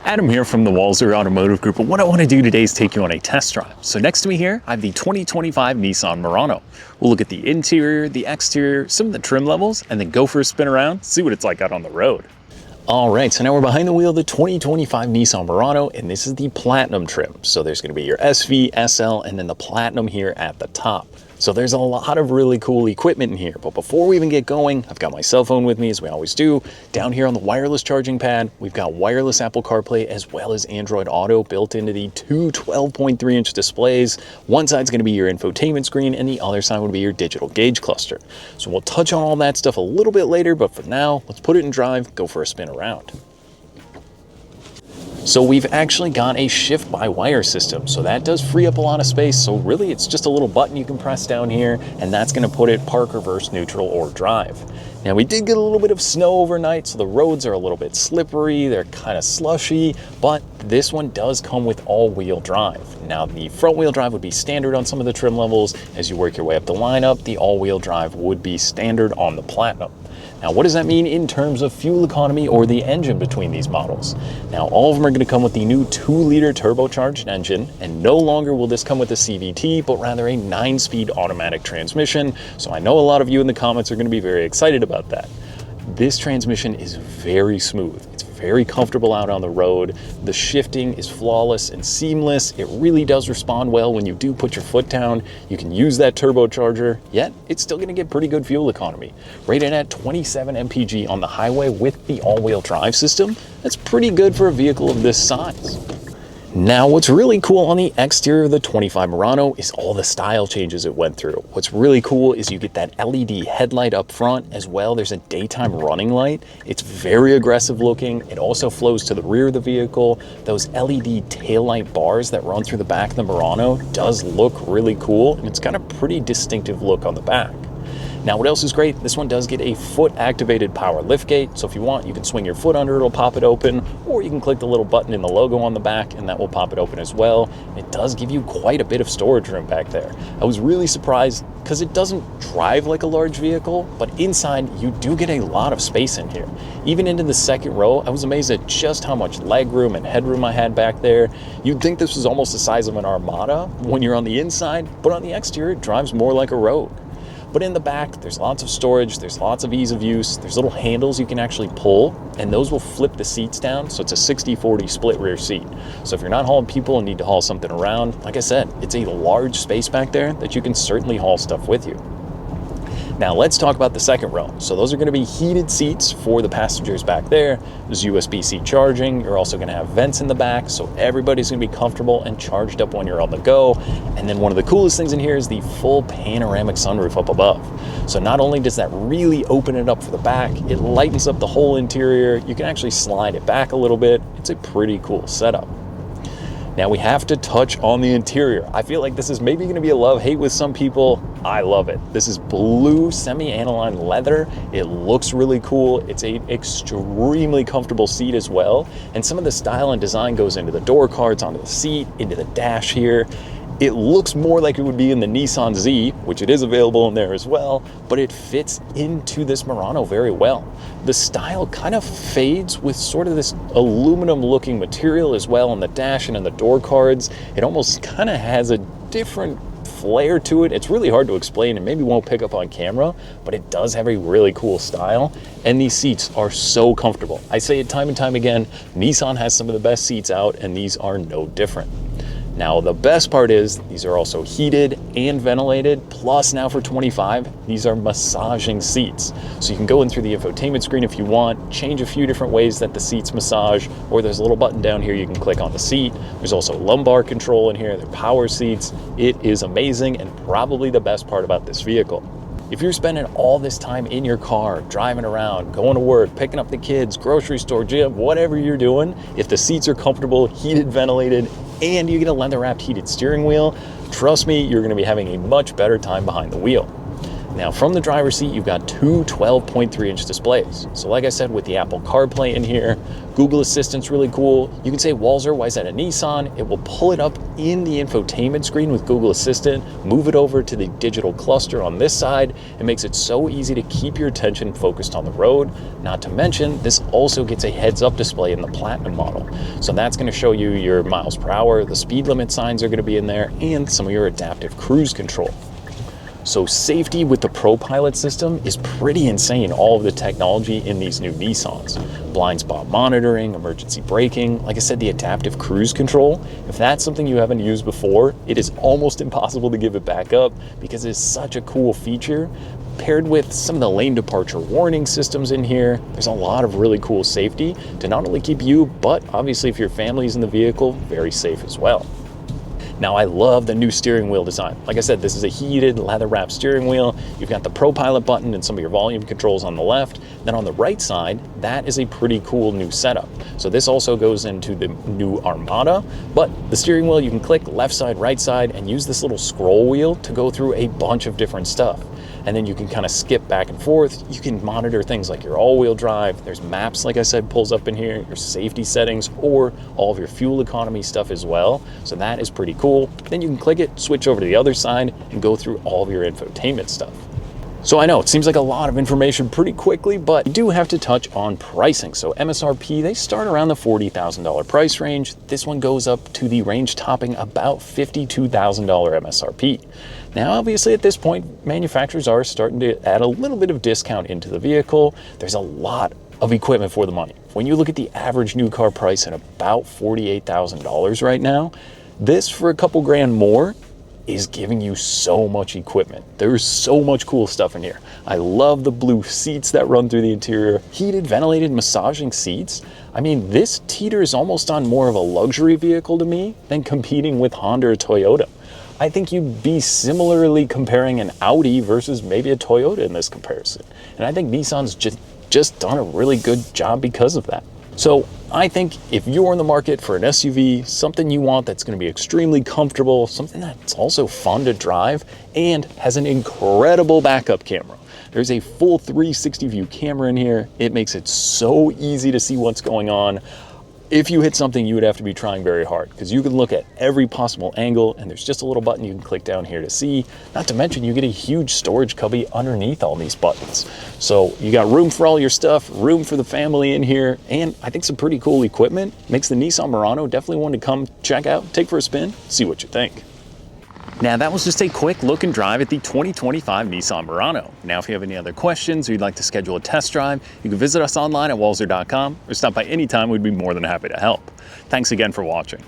Adam here from the Walser Automotive Group, and what I want to do today is take you on a test drive. So next to me here, I have the 2025 Nissan Murano. We'll look at the interior, the exterior, some of the trim levels, and then go for a spin around, see what it's like out on the road. All right, so now we're behind the wheel of the 2025 Nissan Murano, and this is the Platinum trim. So there's going to be your SV, SL, and then the Platinum here at the top. So there's a lot of really cool equipment in here, but before we even get going, I've got my cell phone with me as we always do. Down here on the wireless charging pad, we've got wireless Apple CarPlay as well as Android Auto built into the two 12.3-inch displays. One side's gonna be your infotainment screen and the other side would be your digital gauge cluster. So we'll touch on all that stuff a little bit later, but for now, let's put it in drive, go for a spin around. So we've actually got a shift-by-wire system, so that does free up a lot of space. So really it's just a little button you can press down here, and that's gonna put it park, reverse, neutral, or drive. Now we did get a little bit of snow overnight, so the roads are a little bit slippery, they're kind of slushy, but this one does come with all-wheel drive. Now the front-wheel drive would be standard on some of the trim levels. As you work your way up the lineup, the all-wheel drive would be standard on the Platinum. Now, what does that mean in terms of fuel economy or the engine between these models? Now, all of them are going to come with the new 2-liter turbocharged engine, and no longer will this come with a CVT, but rather a 9-speed automatic transmission. So I know a lot of you in the comments are going to be very excited about that. This transmission is very smooth. It's very comfortable out on the road. The shifting is flawless and seamless. It really does respond well when you do put your foot down. You can use that turbocharger, yet it's still gonna get pretty good fuel economy. Rated at 27 mpg on the highway with the all-wheel drive system. That's pretty good for a vehicle of this size. Now, what's really cool on the exterior of the 25 Murano is all the style changes it went through. What's really cool is you get that LED headlight up front as well. There's a daytime running light. It's very aggressive looking. It also flows to the rear of the vehicle. Those LED taillight bars that run through the back of the Murano does look really cool, and it's got a pretty distinctive look on the back. Now, what else is great? This one does get a foot-activated power liftgate, so if you want, you can swing your foot under, it'll pop it open, or you can click the little button in the logo on the back, and that will pop it open as well. It does give you quite a bit of storage room back there. I was really surprised because it doesn't drive like a large vehicle, but inside, you do get a lot of space in here. Even into the second row, I was amazed at just how much leg room and headroom I had back there. You'd think this was almost the size of an Armada when you're on the inside, but on the exterior, it drives more like a Rogue. But in the back, there's lots of storage, there's lots of ease of use, there's little handles you can actually pull, and those will flip the seats down, so it's a 60-40 split rear seat. So if you're not hauling people and need to haul something around, like I said, it's a large space back there that you can certainly haul stuff with you. Now let's talk about the second row. So those are going to be heated seats for the passengers back there. There's USB-C charging. You're also going to have vents in the back, so everybody's going to be comfortable and charged up when you're on the go. And then one of the coolest things in here is the full panoramic sunroof up above. So not only does that really open it up for the back, it lightens up the whole interior. You can actually slide it back a little bit. It's a pretty cool setup. Now we have to touch on the interior. I feel like this is maybe gonna be a love-hate with some people. I love it. This is blue semi-aniline leather. It looks really cool. It's an extremely comfortable seat as well. And some of the style and design goes into the door cards, onto the seat, into the dash here. It looks more like it would be in the Nissan Z, which it is available in there as well, but it fits into this Murano very well. The style kind of fades with sort of this aluminum looking material as well on the dash and in the door cards. It almost kind of has a different flair to it. It's really hard to explain and maybe won't pick up on camera, but it does have a really cool style, and these seats are so comfortable. I say it time and time again, Nissan has some of the best seats out, and these are no different. Now, the best part is these are also heated and ventilated, plus now for 25, these are massaging seats. So you can go in through the infotainment screen if you want, change a few different ways that the seats massage, or there's a little button down here you can click on the seat. There's also lumbar control in here, they're power seats. It is amazing and probably the best part about this vehicle. If you're spending all this time in your car, driving around, going to work, picking up the kids, grocery store, gym, whatever you're doing, if the seats are comfortable, heated, ventilated, and you get a leather-wrapped heated steering wheel, trust me, you're going to be having a much better time behind the wheel. Now from the driver's seat, you've got two 12.3-inch displays. So like I said, with the Apple CarPlay in here, Google Assistant's really cool. You can say Walser, Wayzata Nissan. It will pull it up in the infotainment screen with Google Assistant, move it over to the digital cluster on this side. It makes it so easy to keep your attention focused on the road. Not to mention, this also gets a heads-up display in the Platinum model. So that's going to show you your miles per hour, the speed limit signs are going to be in there, and some of your adaptive cruise control. So safety with the ProPilot system is pretty insane, all of the technology in these new Nissans. Blind spot monitoring, emergency braking, like I said, the adaptive cruise control. If that's something you haven't used before, it is almost impossible to give it back up because it's such a cool feature. Paired with some of the lane departure warning systems in here, there's a lot of really cool safety to not only keep you, but obviously if your family's in the vehicle, very safe as well. Now I love the new steering wheel design. Like I said, this is a heated leather wrapped steering wheel. You've got the ProPilot button and some of your volume controls on the left. Then on the right side, that is a pretty cool new setup. So this also goes into the new Armada, but the steering wheel, you can click left side, right side, and use this little scroll wheel to go through a bunch of different stuff. And then you can kind of skip back and forth. You can monitor things like your all-wheel drive. There's maps, like I said, pulls up in here, your safety settings, or all of your fuel economy stuff as well. So that is pretty cool. Then you can click it, switch over to the other side, and go through all of your infotainment stuff. So I know it seems like a lot of information pretty quickly, but you do have to touch on pricing. So MSRP, they start around the $40,000 price range. This one goes up to the range topping about $52,000 MSRP. Now, obviously at this point, manufacturers are starting to add a little bit of discount into the vehicle. There's a lot of equipment for the money. When you look at the average new car price at about $48,000 right now, this for a couple grand more is giving you so much equipment. There's so much cool stuff in here. I love the blue seats that run through the interior, heated, ventilated, massaging seats. I mean, this teeters almost on more of a luxury vehicle to me than competing with Honda or Toyota. I think you'd be similarly comparing an Audi versus maybe a Toyota in this comparison. And I think Nissan's just done a really good job because of that. So I think if you're in the market for an SUV, something you want that's going to be extremely comfortable, something that's also fun to drive and has an incredible backup camera. There's a full 360 view camera in here. It makes it so easy to see what's going on. If you hit something, you would have to be trying very hard because you can look at every possible angle and there's just a little button you can click down here to see. Not to mention you get a huge storage cubby underneath all these buttons. So you got room for all your stuff, room for the family in here, and I think some pretty cool equipment. Makes the Nissan Murano definitely one to come check out, take for a spin, see what you think. Now that was just a quick look and drive at the 2025 Nissan Murano. Now if you have any other questions or you'd like to schedule a test drive, you can visit us online at walser.com or stop by anytime. We'd be more than happy to help. Thanks again for watching.